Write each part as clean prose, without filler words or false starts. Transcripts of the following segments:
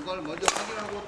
그걸 먼저 확인하고.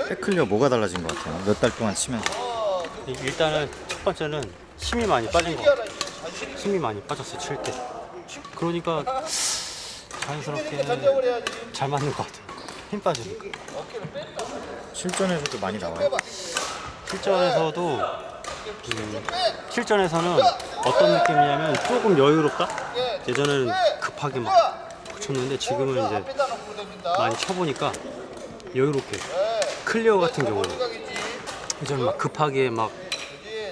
백클리어 뭐가 달라진 것 같아요? 몇 달 동안 치면서. 일단은 첫 번째는 힘이 많이 빠진 것 같아요. 힘이 많이 빠졌어요, 칠 때. 그러니까 자연스럽게 잘 맞는 것 같아요. 힘 빠지니까. 실전에서도 많이 나와요. 실전에서도 실전에서는 어떤 느낌이냐면 조금 여유롭다? 예전에는 급하게 막 쳤는데 지금은 이제 많이 쳐보니까 여유롭게. 클리어 같은 경우는 예전에 막 급하게 막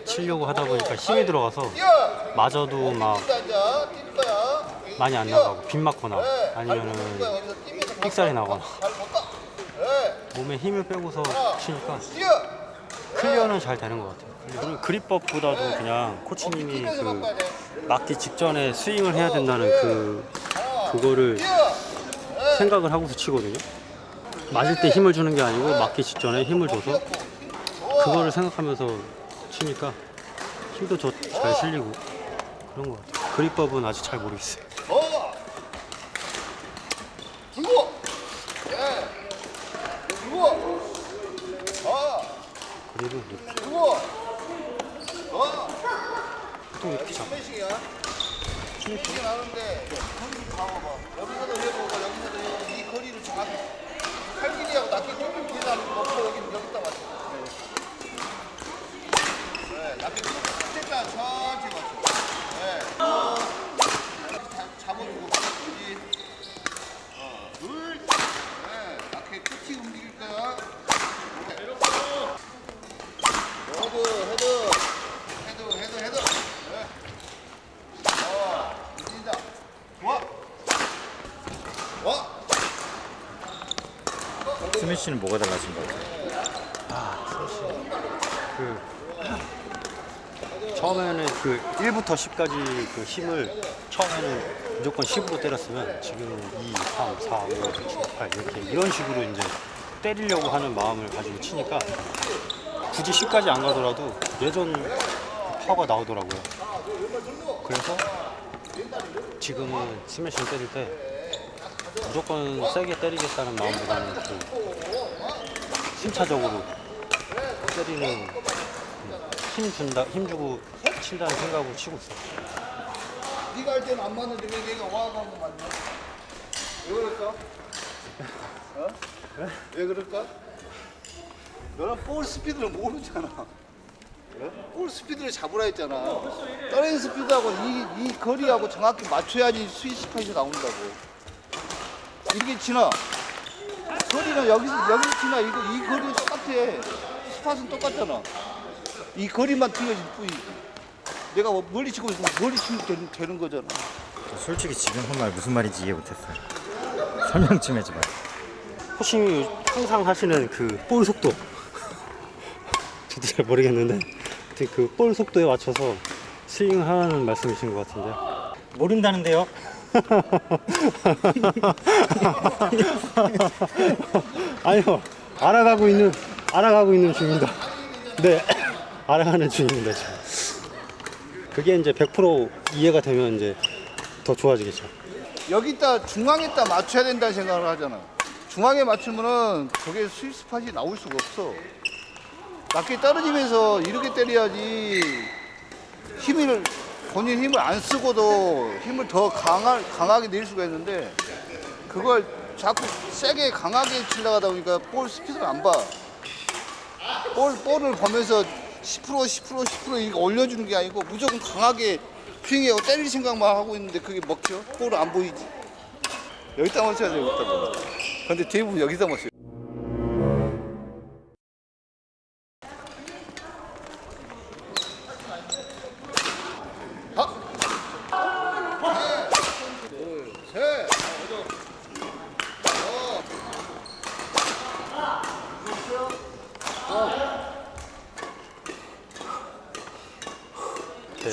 치려고 하다 보니까 힘이 들어가서 맞아도 막 많이 안 나가고 빗 맞거나 아니면은 삑살이 나거나 몸에 힘을 빼고서 치니까 클리어는 잘 되는 것 같아요. 그리고 그립법보다도 그냥 코치님이 그 맞기 직전에 스윙을 해야 된다는 그거를 생각을 하고서 치거든요. 맞을 때 힘을 주는 게 아니고 맞기 직전에 힘을 줘서 그거를 생각하면서 치니까 힘도 더 잘 실리고 그런 것 같아요. 그립법은 아직 잘 모르겠어요. 들고. 예. 들고. 그립은 이렇게 들고. 또 이렇게 잡고 스매싱이야. 스매싱 하는데 거리를 봐봐. 여기서도 해보고 여기서도 해보고 이 거리를 정확히 팔길이하고 낮게 쭉 계산하고 놓고 여기다 맞춰. 네, 낮게 쭉 천천히 맞춰. 네. 잡아주고 그렇지. 둘. 네, 낮게 끝이 움직일 거야. 헤드. 네. 움직인다. 좋아. 스매시는 뭐가 달라진 것 같아요? 처음에는 그 1부터 10까지 그 힘을 처음에는 무조건 10으로 때렸으면 지금은 2, 3, 4, 5, 6, 7, 8 이렇게 이런 식으로 이제 때리려고 하는 마음을 가지고 치니까 굳이 10까지 안 가더라도 예전 파워가 나오더라고요. 그래서 지금은 스매싱 때릴 때 무조건 세게 때리겠다는 마음보다는 그 순차적으로 때리는 힘 주고 친다는 생각으로 치고 있어. 네가 할 때는 안 맞는데 왜 내가 와서 한거 맞냐? 왜 그럴까? 왜 그럴까? 너는 볼 스피드를 모르잖아. 볼 스피드를 잡으라 했잖아. 떨어진 스피드하고 이 거리하고 정확히 맞춰야지 스윗 스팟이 나온다고. 이렇게 치나? 거리는 여기서 치나? 이 거리는 똑같아. 스팟은 똑같잖아. 이 거리만 틀려질 뿐이. 내가 멀리 치고 있으면 멀리 치면 되는 거잖아. 저 솔직히 지금 한 말 무슨 말인지 이해 못했어요. 설명 좀 해줘봐요. 코치님이 항상 하시는 그 볼 속도 저도 잘 모르겠는데 그 볼 속도에 맞춰서 스윙을 하라는 말씀이신 것 같은데 모른다는데요? 아니요, 알아가고 있는 중입니다. 네, 알아가는 중입니다 지금. 그게 이제 100% 이해가 되면 이제 더 좋아지겠죠. 여기다 중앙에다 맞춰야 된다는 생각을 하잖아. 중앙에 맞추면은 저게 스윗 스팟이 나올 수가 없어. 낮게 떨어지면서 이렇게 때려야지 본인 힘을 안 쓰고도 힘을 더 강하게 낼 수가 있는데 그걸 자꾸 세게 강하게 치려고 하다 보니까 볼 스피드를 안 봐. 볼을 보면서 10% 이거 올려주는 게 아니고 무조건 강하게 스윙하고 때릴 생각만 하고 있는데 그게 먹혀? 볼은 안 보이지. 여기다 맞춰야 돼, 여기다 맞춰. 근데 대부분 여기다 맞춰.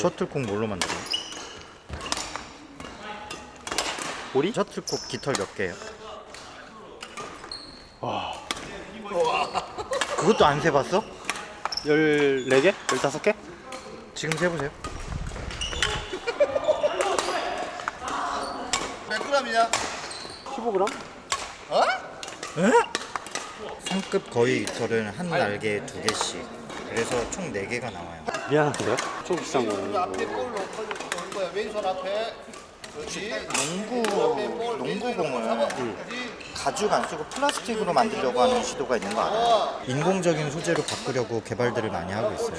셔틀콕 뭘로 만들어요? 우리? 셔틀콕 깃털 몇 개예요? 그것도 안 세봤어? 14개? 15개? 지금 세보세요. 몇 g이냐? 15g? 어? 상급 거위 깃털은 한 날개에 2개씩. 그래서 총 4개가 나와요. 미안한데요? 좀 비싼 그 거는. 앞에 볼로 걸는 거야. 왼손 앞에. 그렇지. 농구공을 가죽 안 쓰고 플라스틱으로 만들려고 하는 시도가 있는 거 알아요? 인공적인 소재로 바꾸려고 개발들을 많이 하고 있어요.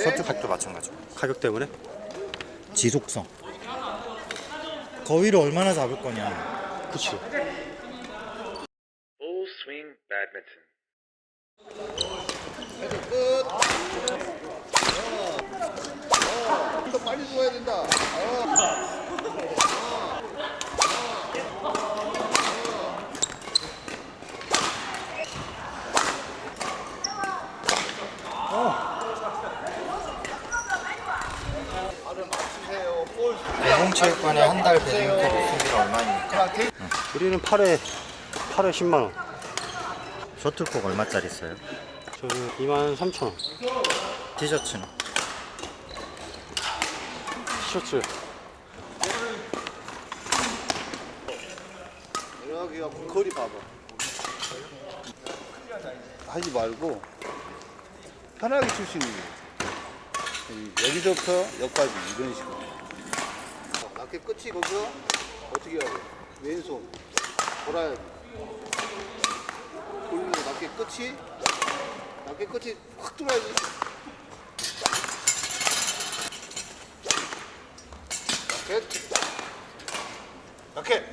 서트백도 마찬가지고. 가격 때문에? 지속성. 거위를 얼마나 잡을 거냐. 그치. Full swing badminton. 더 빨리 줘야 된다. 발을 맞추세요. 볼. 대공체육관에 한 달 배드민턴 레슨비가 얼마입니까? 우리는 8회 10만 원. 셔틀콕 얼마짜리 써요? 저는 23,000원. 티셔츠는? 티셔츠. 여기가 거리 봐봐. 하지 말고 편하게 칠 수 있는 거. 여기서부터 여기까지 이런 식으로. 낮게 끝이 거기서 어떻게 해야 돼? 왼손 돌아야 돼. 돌리면서 낮게 끝이 확 돌아야지. 낮게.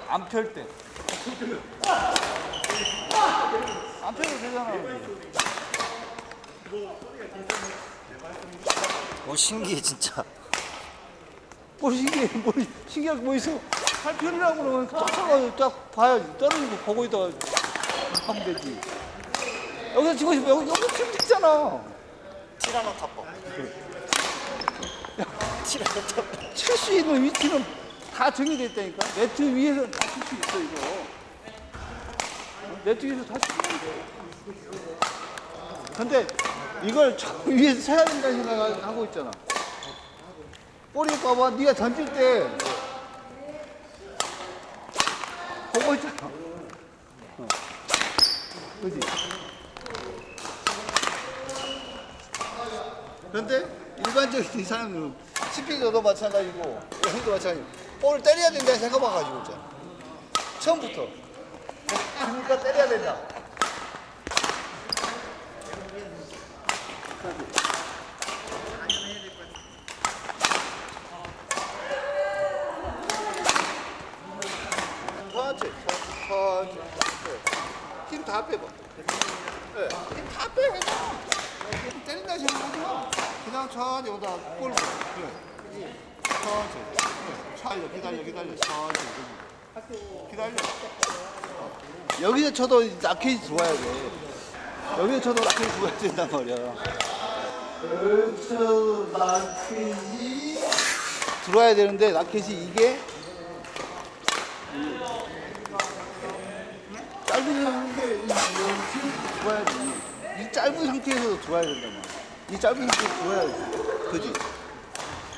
안 펼 때. 안 펴도 되잖아. 오 신기해 진짜. 뭘 신기해, 신기할 게 뭐 있어. 팔 편이라고 그러면 쫓아가서 딱 봐야지. 떨어지는 거 보고 있다가 하면 되지. 여기서 치고 싶어. 여기 치면 되잖아. 티라노타법. 칠 수 있는 위치는 다 정해져 있다니까. 네트 위에서 다 칠 수 있어, 이거. 네트 위에서 다 칠 수 있어. 근데 이걸 저 위에서 쳐야 된다는 생각을 하고 있잖아. 볼이 봐봐. 네가 던질 때 보고 있잖아. 그지? 그런데 일반적인 이 사람들은 스피드도 마찬가지고 형도 마찬가지고 볼을 때려야 된다는 생각만 가지고 있잖아. 처음부터. 그러니까 때려야 된다. 천천히. 힘 다 빼봐. 네. 힘 다 빼. 그냥 때린다 생각하지 마. 그냥 천천히 오다 볼. 그래. 천천히. 기다려. 천천히. 기다려. 여기서 쳐도 라켓이 들어와야 돼. 여기서 쳐도 라켓이 들어와야 된단 말이야. 그렇죠. 라켓이 들어와야 되는데 라켓이 이게 짧은 게 들어와야 돼. 이 짧은 상태에서 들어와야 된단 말이야. 이 짧은 상태에서 들어와야 돼. 그지?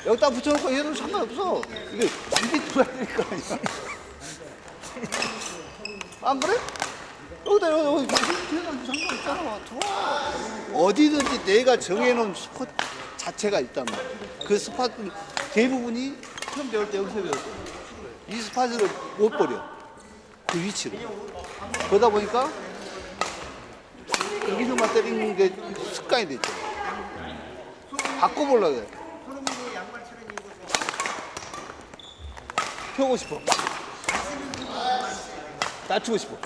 여기다 붙여놓고 얘는 상관없어. 이게 들어와야 되니까 아니야. 안 그래? 여기 상관없잖아. 들어와. 어디든지 내가 정해놓은 스팟 자체가 있단 말이야. 그 스팟은 대부분이 처음 배울 때 여기서 배웠어. 이 스팟을 못 버려. 그 위치를. 그러다 보니까 여기서만 때리는 게 습관이 됐죠. 바꿔보려고 해. 펴고 싶어. 낮추고 싶어.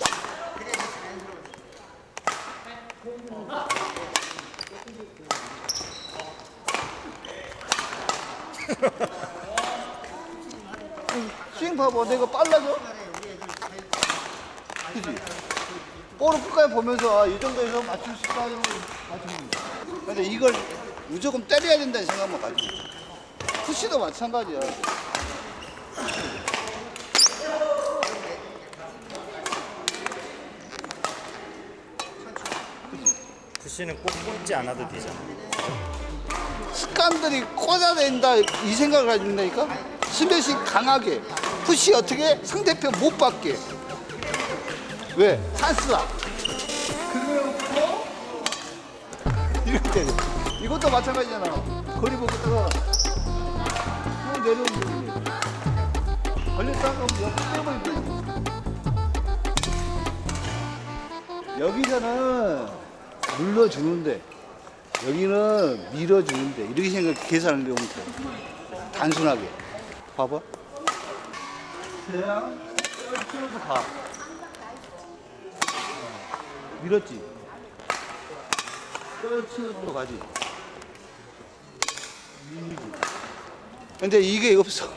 스윙 봐봐. 내가 빨라져? 그지? 볼을 끝까지 보면서 이 정도에서 맞출 수 있다 이러면 맞추는 거야. 근데 이걸 무조건 때려야 된다는 생각만 가지고 있어. 푸시도 마찬가지야. 푸시는 꼭 꽂지 않아도 되잖아. 습관들이 꽂아낸다 이 생각을 가지고 있다니까. 스매시 강하게 푸시 어떻게 상대편 못 받게. 왜? 찬스다. 그러고 이렇게 되죠. 이것도 마찬가지잖아. 거리 보겠다가 형 내려오면 되지. 걸렸다가 옆에 빼버리면 되지. 여기서는 눌러주는데 여기는 밀어주는데 이렇게 생각 계산을 해보면 돼. 단순하게 봐봐. 그냥 이쪽으로 가. 밀었지. 떨치로 가지. 밀지. 근데 이게 없어.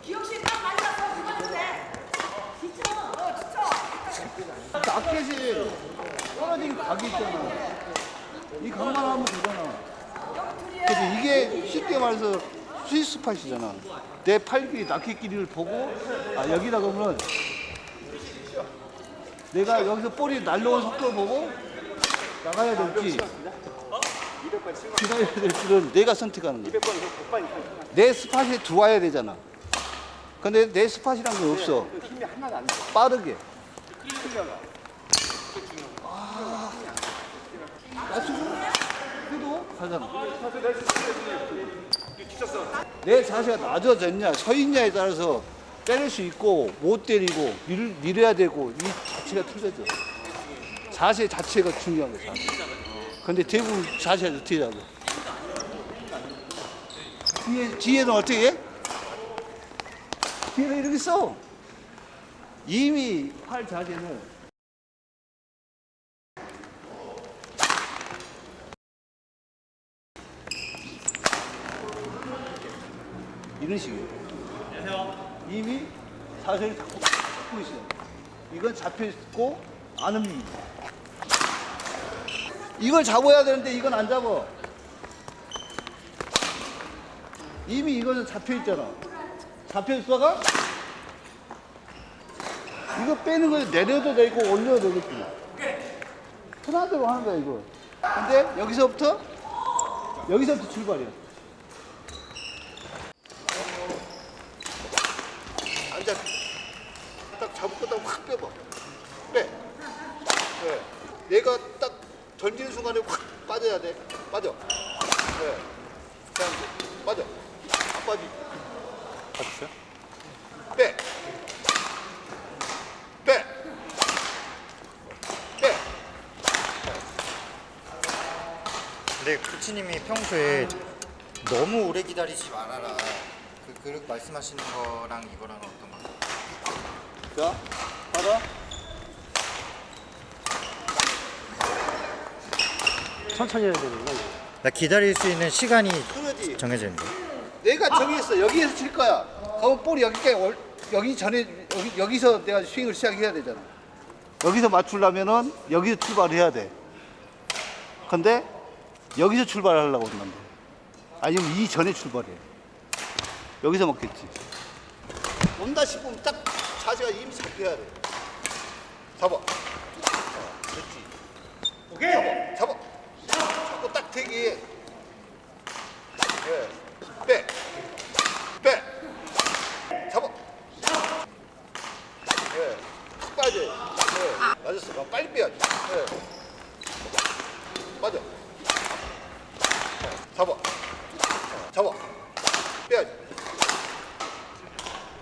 기억실 딱 맞아서 그것도 돼. 지쳐. 라켓이 떨어진 각이 있잖아. 이 각만 하면 되잖아. 그래서 이게 쉽게 말해서 스위스팟이잖아. 내 팔 길이, 라켓 길이를 보고, 아, 여기다 그러면 내가 여기서 볼이 날라온 속도를 보고 나가야 될지, 기다려야 될지를 내가 선택하는 거야. 내 스팟에 들어와야 되잖아. 근데 내 스팟이란 게 없어. 빠르게. 해도 가잖아. 내 자세가 낮아졌냐 서있냐에 따라서 때릴 수 있고 못 때리고 밀어야 되고 이 자체가 틀려져. 자세 자체가 중요한 거야. 자세. 근데 대부분 자세가 어떻게 잡아? 뒤에는 어떻게 해? 뒤에는 이렇게 써. 이미 팔 자세는 이런 식이에요. 이미 자세를 잡고 있어요. 이건 잡혀 있고 안 움직입니다. 이걸 잡아야 되는데 이건 안 잡아. 이미 이거는 잡혀 있잖아. 잡혀 있어가 이거 빼는 거 내려도 되고 올려도 되겠지. 편한 대로 하는 거야 이거. 근데 여기서부터 출발이야. 앉아. 딱 잡을 거다 확 빼봐. 빼. 네. 내가 딱 던지는 순간에 확 빠져야 돼. 빠져. 네. 그냥 빠져. 안 빠지. 봤어요? 빼. 빼. 빼. 근데 코치님이 평소에 너무 오래 기다리지 말아라. 그렇게 말씀하시는 거랑 이거랑 어떤 거? 자, 받아. 천천히 해야 되는 거야. 나 기다릴 수 있는 시간이 그러지. 정해져 있는데. 내가 정했어. 여기에서 칠 거야. 그럼 볼이 여기까지 여기 전에 여기서 내가 스윙을 시작해야 되잖아. 여기서 맞추려면은 여기서 출발해야 돼. 근데 여기서 출발하려고 한단 말이야. 아니면 이 전에 출발해. 여기서 먹겠지. 온다 싶으면 딱 자세가 이미 잡혀야 돼. 잡아. 됐지. 오케이. 잡아. 잡고 딱 대기해. 예. 빼. 빼. 잡아. 예. 탁 빠져. 예. 맞았어. 그럼 빨리 빼야지. 예. 맞아. 잡아. 잡아. 빼야지.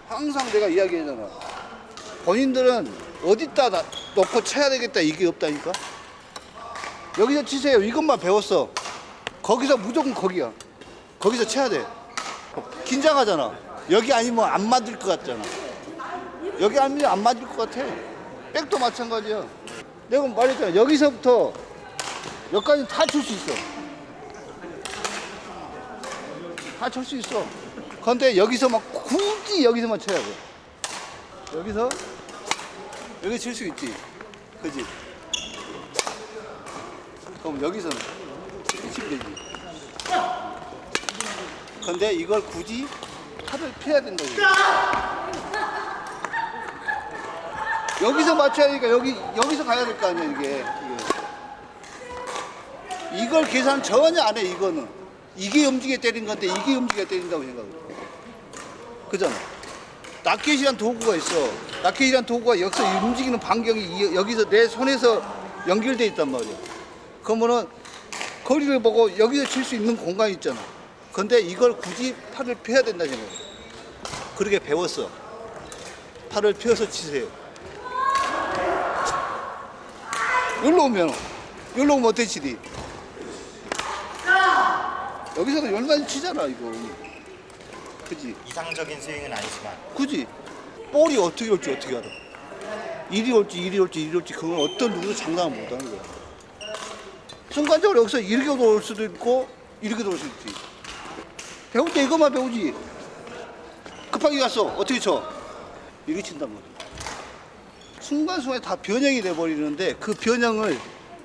항상 내가 이야기하잖아. 본인들은 어디다 놓고 쳐야 되겠다 이게 없다니까. 여기서 치세요. 이것만 배웠어. 거기서 무조건 거기야. 거기서 쳐야 돼. 긴장하잖아. 여기 아니면 안 맞을 것 같잖아. 여기 아니면 안 맞을 것 같아. 백도 마찬가지야. 내가 말했잖아. 여기서부터 여기까지 다 칠 수 있어. 다 칠 수 있어. 근데 여기서 막 굳이 여기서만 쳐야 돼. 여기서 여기 칠 수 있지. 그지? 그럼 여기서는 치면 되지. 근데 이걸 굳이 팔을 펴야 된다고. 여기서 맞춰야 하니까 여기서 가야 될 거 아니야, 이게. 이걸 계산 전혀 안 해, 이거는. 이게 움직여 때린 건데 이게 움직여 때린다고 생각해. 그잖아. 라켓이란 도구가 있어. 라켓이란 도구가 여기서 움직이는 반경이 여기서 내 손에서 연결돼 있단 말이야. 그러면은 거리를 보고 여기서 칠 수 있는 공간이 있잖아. 근데 이걸 굳이 팔을 펴야 된다 생각해. 그렇게 배웠어. 팔을 펴서 치세요. 여기로 오면 어떻게 치디? 여기서는 얼마나 치잖아, 이거. 그지? 이상적인 스윙은 아니지만 그지? 볼이 어떻게 올지 어떻게 알아? 이리 올지 그건 어떤 누구도 장담을 못 하는 거야. 순간적으로 여기서 이렇게 올 수도 있고 이렇게 올 수도 있지. 배울 때 이것만 배우지. 급하게 갔어. 어떻게 쳐? 이렇게 친단 말이야. 순간순간에 다 변형이 돼버리는데 그 변형을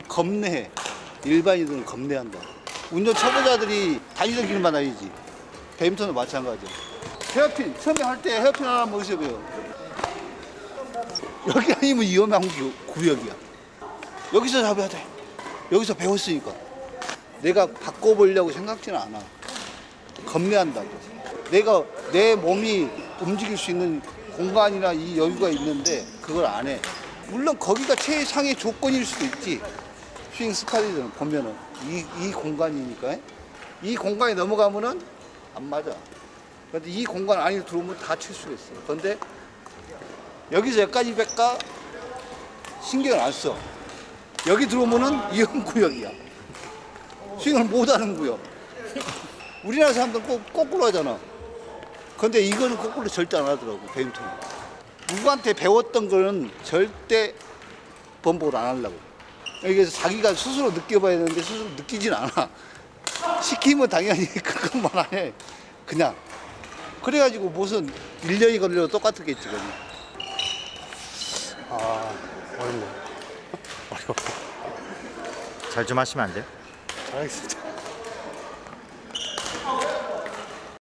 겁내해. 일반인들은 겁내한다. 운전 초보자들이 다니던 길만 다니지. 배드민턴도 마찬가지야. 헤어핀, 처음에 할 때 헤어핀 하나 먹으셔야 돼요. 여기 아니면 위험한 구역이야. 여기서 잡아야 돼. 여기서 배웠으니까. 내가 바꿔보려고 생각지는 않아. 겁내한다고. 내가 내 몸이 움직일 수 있는 공간이나 이 여유가 있는데 그걸 안 해. 물론 거기가 최상의 조건일 수도 있지. 스윙 스타일은 보면은 이 공간이니까 이 공간에 넘어가면은 안 맞아. 근데 이 공간 안에 들어오면 다 칠 수가 있어. 근데 여기서 여기까지 뺄까 신경을 안 써. 여기 들어오면은 위험 구역이야. 스윙을 못하는 구역. 우리나라 사람들은 꼭 거꾸로 하잖아. 근데 이거는 거꾸로 절대 안 하더라고, 배드민턴. 누구한테 배웠던 거는 절대 번복을 안 하려고. 여기서 자기가 스스로 느껴봐야 되는데 스스로 느끼진 않아. 시키면 당연히 그것만 안 해. 그냥. 그래가지고 무슨 1년이 걸려도 똑같았겠지, 그냥. 아, 어렵네. 어려워. 잘 좀 하시면 안 돼요? 잘하겠습니다.